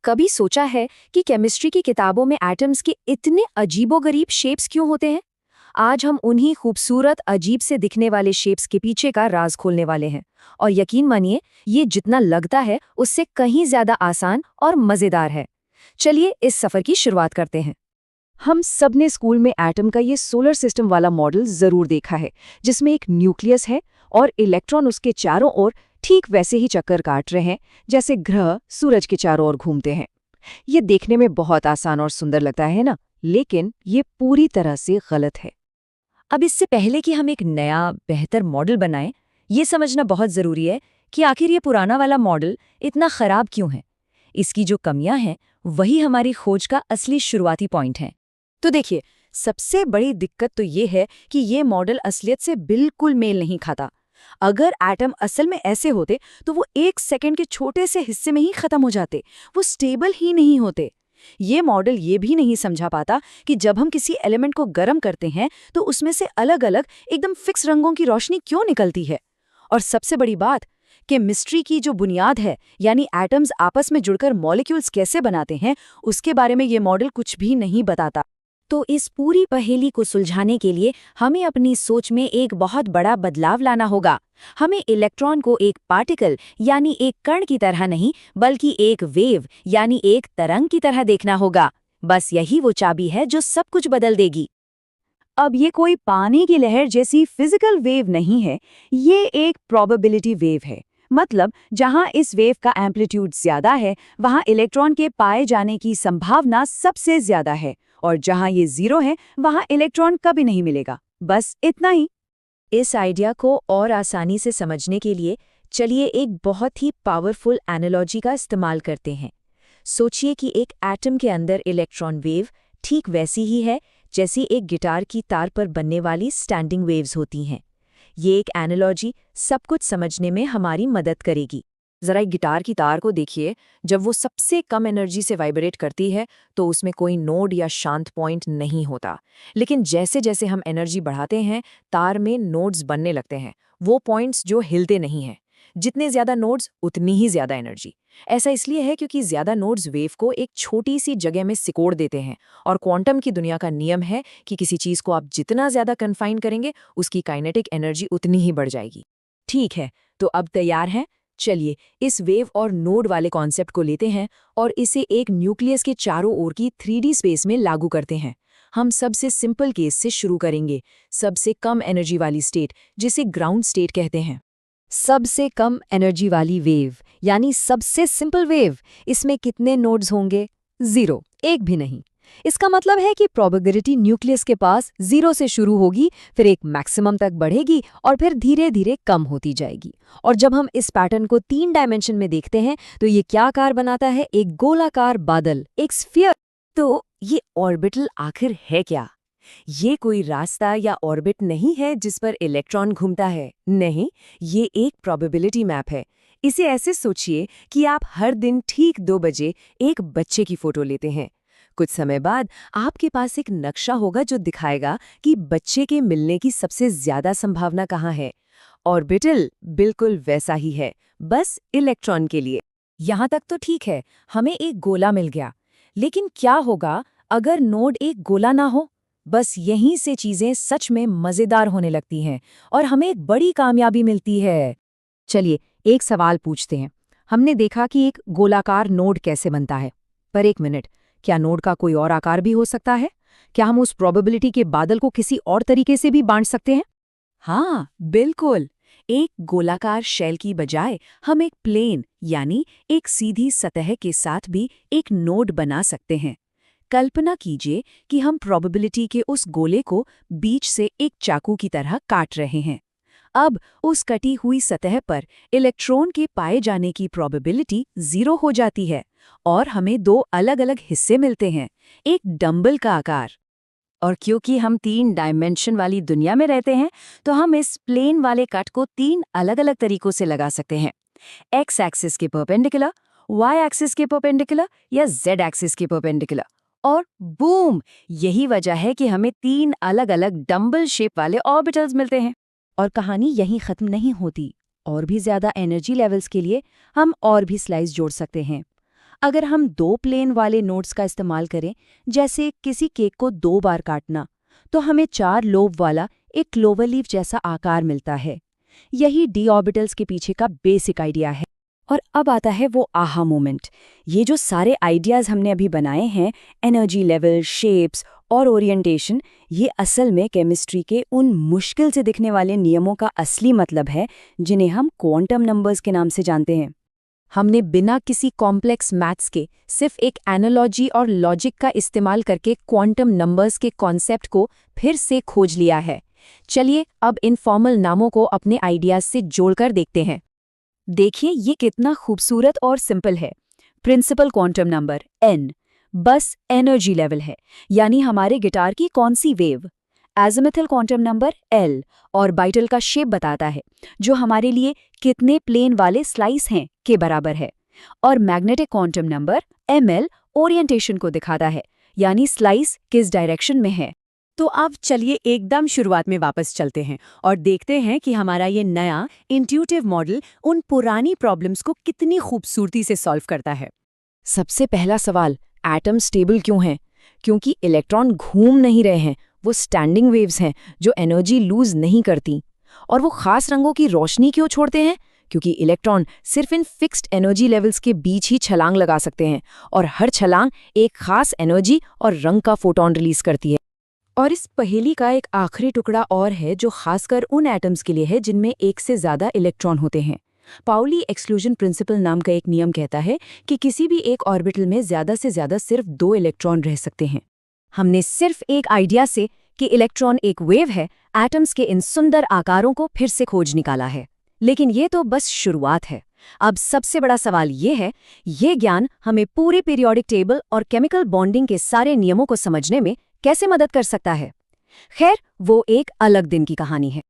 कभी सोचा है कि केमिस्ट्री की किताबों में एटम्स के इतने अजीबोगरीब शेप्स क्यों होते हैं? आज हम उन्हीं खूबसूरत अजीब से दिखने वाले शेप्स के पीछे का राज खोलने वाले हैं। और यकीन मानिए, ये जितना लगता है उससे कहीं ज्यादा आसान और मजेदार है। चलिए इस सफर की शुरुआत करते हैं। हम सब ने स्कूल में एटम का ये सोलर सिस्टम वाला मॉडल जरूर देखा है, जिसमें एक न्यूक्लियस है और इलेक्ट्रॉन उसके चारों ओर ठीक वैसे ही चक्कर काट रहे हैं जैसे ग्रह सूरज के चारों ओर घूमते हैं। ये देखने में बहुत आसान और सुंदर लगता है ना, लेकिन ये पूरी तरह से गलत है। अब इससे पहले कि हम एक नया बेहतर मॉडल बनाएं, ये समझना बहुत जरूरी है कि आखिर ये पुराना वाला मॉडल इतना खराब क्यों है। इसकी जो कमियां हैं वही हमारी खोज का असली शुरुआती पॉइंट है। तो देखिए, सबसे बड़ी दिक्कत तो ये है कि ये मॉडल असलियत से बिल्कुल मेल नहीं खाता। अगर एटम असल में ऐसे होते तो वो 1 सेकंड के छोटे से हिस्से में ही खत्म हो जाते, वो स्टेबल ही नहीं होते। ये मॉडल ये भी नहीं समझा पाता कि जब हम किसी एलिमेंट को गर्म करते हैं तो उसमें से अलग अलग एकदम फिक्स रंगों की रोशनी क्यों निकलती है। और सबसे बड़ी बात, केमिस्ट्री की जो बुनियाद है, यानी एटम्स आपस में जुड़कर मॉलिक्यूल्स कैसे बनाते हैं, उसके बारे में ये मॉडल कुछ भी नहीं बताता। तो इस पूरी पहेली को सुलझाने के लिए हमें अपनी सोच में एक बहुत बड़ा बदलाव लाना होगा। हमें इलेक्ट्रॉन को एक पार्टिकल यानी एक कण की तरह नहीं, बल्कि एक वेव यानी एक तरंग की तरह देखना होगा। बस यही वो चाबी है जो सब कुछ बदल देगी। अब ये कोई पानी की लहर जैसी फिजिकल वेव नहीं है, ये एक प्रोबेबिलिटी वेव है। मतलब जहां इस वेव का एम्पलीट्यूड ज्यादा है, वहां इलेक्ट्रॉन के पाए जाने की संभावना सबसे ज्यादा है, और जहां ये 0 है, वहां इलेक्ट्रॉन कभी नहीं मिलेगा। बस इतना ही। इस आइडिया को और आसानी से समझने के लिए चलिए एक बहुत ही पावरफुल एनालॉजी का इस्तेमाल करते हैं। सोचिए कि एक एटम के अंदर इलेक्ट्रॉन वेव ठीक वैसी ही है जैसी एक गिटार की तार पर बनने वाली स्टैंडिंग वेव्स होती हैं। ये एक एनालॉजी सब कुछ समझने में हमारी मदद करेगी। जरा एक गिटार की तार को देखिए। जब वो सबसे कम एनर्जी से वाइब्रेट करती है तो उसमें कोई नोड या शांत पॉइंट नहीं होता। लेकिन जैसे जैसे हम एनर्जी बढ़ाते हैं, तार में नोड्स बनने लगते हैं, वो पॉइंट्स जो हिलते नहीं हैं। जितने ज्यादा नोड्स उतनी ही ज्यादा एनर्जी। ऐसा इसलिए है क्योंकि ज्यादा नोड्स वेव को एक छोटी सी जगह में सिकोड़ देते हैं। और क्वांटम की दुनिया का नियम है कि किसी चीज को आप जितना ज्यादा कन्फाइन करेंगे, उसकी काइनेटिक एनर्जी उतनी ही बढ़ जाएगी। ठीक है, तो अब तैयार हैं? चलिए इस वेव और नोड वाले कॉन्सेप्ट को लेते हैं और इसे एक न्यूक्लियस के चारों ओर की 3D स्पेस में लागू करते हैं। हम सबसे सिंपल केस से शुरू करेंगे, सबसे कम एनर्जी वाली स्टेट, जिसे ग्राउंड स्टेट कहते हैं। सबसे कम एनर्जी वाली वेव यानी सबसे सिंपल वेव, इसमें कितने नोड्स होंगे? 0, एक भी नहीं। इसका मतलब है कि प्रोबेबिलिटी न्यूक्लियस के पास 0 से शुरू होगी, फिर एक मैक्सिमम तक बढ़ेगी और फिर धीरे धीरे कम होती जाएगी। और जब हम इस पैटर्न को 3 डायमेंशन में देखते हैं तो ये क्या आकार बनाता है? एक गोलाकार बादल, एक स्फीयर। तो ये ऑर्बिटल आखिर है क्या? ये कोई रास्ता या ऑर्बिट नहीं है जिस पर इलेक्ट्रॉन घूमता है। नहीं, ये एक प्रोबेबिलिटी मैप है। इसे ऐसे सोचिए कि आप हर दिन ठीक 2 बजे एक बच्चे की फोटो लेते हैं। कुछ समय बाद आपके पास एक नक्शा होगा जो दिखाएगा कि बच्चे के मिलने की सबसे ज्यादा संभावना कहाँ है। ऑर्बिटल बिल्कुल वैसा ही है, बस इलेक्ट्रॉन के लिए। यहाँ तक तो ठीक है, हमें एक गोला मिल गया। लेकिन क्या होगा अगर नोड एक गोला ना हो? बस यहीं से चीजें सच में मजेदार होने लगती हैं और हमें एक बड़ी कामयाबी मिलती है। चलिए एक सवाल पूछते हैं। हमने देखा कि एक गोलाकार नोड कैसे बनता है, पर एक मिनट, क्या नोड का कोई और आकार भी हो सकता है? क्या हम उस प्रोबेबिलिटी के बादल को किसी और तरीके से भी बांट सकते हैं? हाँ, बिल्कुल। एक गोलाकार शेल की बजाय हम एक प्लेन यानी एक सीधी सतह के साथ भी एक नोड बना सकते हैं। कल्पना कीजिए कि हम प्रोबेबिलिटी के उस गोले को बीच से एक चाकू की तरह काट रहे हैं। अब उस कटी हुई सतह पर इलेक्ट्रॉन के पाए जाने की प्रोबेबिलिटी 0 हो जाती है और हमें 2 अलग-अलग हिस्से मिलते हैं, एक डंबल का आकार। और क्योंकि हम 3 डायमेंशन वाली दुनिया में रहते हैं, तो हम इस प्लेन वाले कट को 3 अलग-अलग तरीकों से लगा सकते हैं। एक्स एक्सिस के परपेंडिकुलर, वाई एक्सिस के परपेंडिकुलर या जेड एक्सिस के परपेंडिकुलर। और बूम! यही वजह है कि हमें 3 अलग-अलग डंबल शेप वाले ऑर्बिटल्स मिलते हैं। और कहानी यहीं खत्म नहीं होती। और भी ज्यादा एनर्जी लेवल्स के लिए हम और भी स्लाइस जोड़ सकते हैं। अगर हम 2 प्लेन वाले नोट्स का इस्तेमाल करें, जैसे किसी केक को 2 बार काटना, तो हमें 4 लोब वाला एक क्लोवरलीफ जैसा आकार मिलता है। यही डी ऑर्बिटल्स के पीछे का बेसिक आइडिया है। और अब आता है वो आहा मोमेंट। ये जो सारे आइडियाज़ हमने अभी बनाए हैं, एनर्जी लेवल, शेप्स और ओरिएंटेशन, ये असल में केमिस्ट्री के उन मुश्किल से दिखने वाले नियमों का असली मतलब है, जिन्हें हम क्वांटम नंबर्स के नाम से जानते हैं। हमने बिना किसी कॉम्प्लेक्स मैथ्स के सिर्फ एक एनालॉजी और लॉजिक का इस्तेमाल करके क्वांटम नंबर्स के कॉन्सेप्ट को फिर से खोज लिया है। चलिए अब इन फॉर्मल नामों को अपने आइडियाज से जोड़कर देखते हैं। देखिए ये कितना खूबसूरत और सिंपल है। प्रिंसिपल क्वांटम नंबर n बस एनर्जी लेवल है, यानी हमारे गिटार की कौन सी wave. Azimuthal quantum number l orbital का शेप बताता है, जो हमारे लिए कितने प्लेन वाले स्लाइस हैं के बराबर है। और magnetic quantum number ml orientation को दिखाता है, यानी स्लाइस किस डायरेक्शन में है। तो अब चलिए एकदम शुरुआत में वापस चलते हैं और देखते हैं कि हमारा ये नया इंट्यूटिव मॉडल उन पुरानी प्रॉब्लम्स को कितनी खूबसूरती से सॉल्व करता है। सबसे पहला सवाल, एटम स्टेबल क्यों हैं? क्योंकि इलेक्ट्रॉन घूम नहीं रहे हैं, वो स्टैंडिंग वेव्स हैं जो एनर्जी लूज नहीं करती। और वो खास रंगों की रोशनी क्यों छोड़ते हैं? क्योंकि इलेक्ट्रॉन सिर्फ इन फिक्स्ड एनर्जी लेवल्स के बीच ही छलांग लगा सकते हैं, और हर छलांग एक खास एनर्जी और रंग का फोटोन रिलीज करती है। और इस पहेली का एक आखिरी टुकड़ा और है, जो खासकर उन एटम्स के लिए है जिनमें एक से ज़्यादा इलेक्ट्रॉन होते हैं। पाउली एक्सक्लूजन प्रिंसिपल नाम का एक नियम कहता है कि किसी भी एक ऑर्बिटल में ज़्यादा से ज़्यादा सिर्फ 2 इलेक्ट्रॉन रह सकते हैं। हमने सिर्फ एक आइडिया से कि इलेक्ट्रॉन एक वेव है, एटम्स के इन सुंदर आकारों को फिर से खोज निकाला है। लेकिन ये तो बस शुरुआत है। अब सबसे बड़ा सवाल ये है, ये ज्ञान हमें पूरे पीरियोडिक टेबल और केमिकल बॉन्डिंग के सारे नियमों को समझने में कैसे मदद कर सकता है? खैर, वो एक अलग दिन की कहानी है।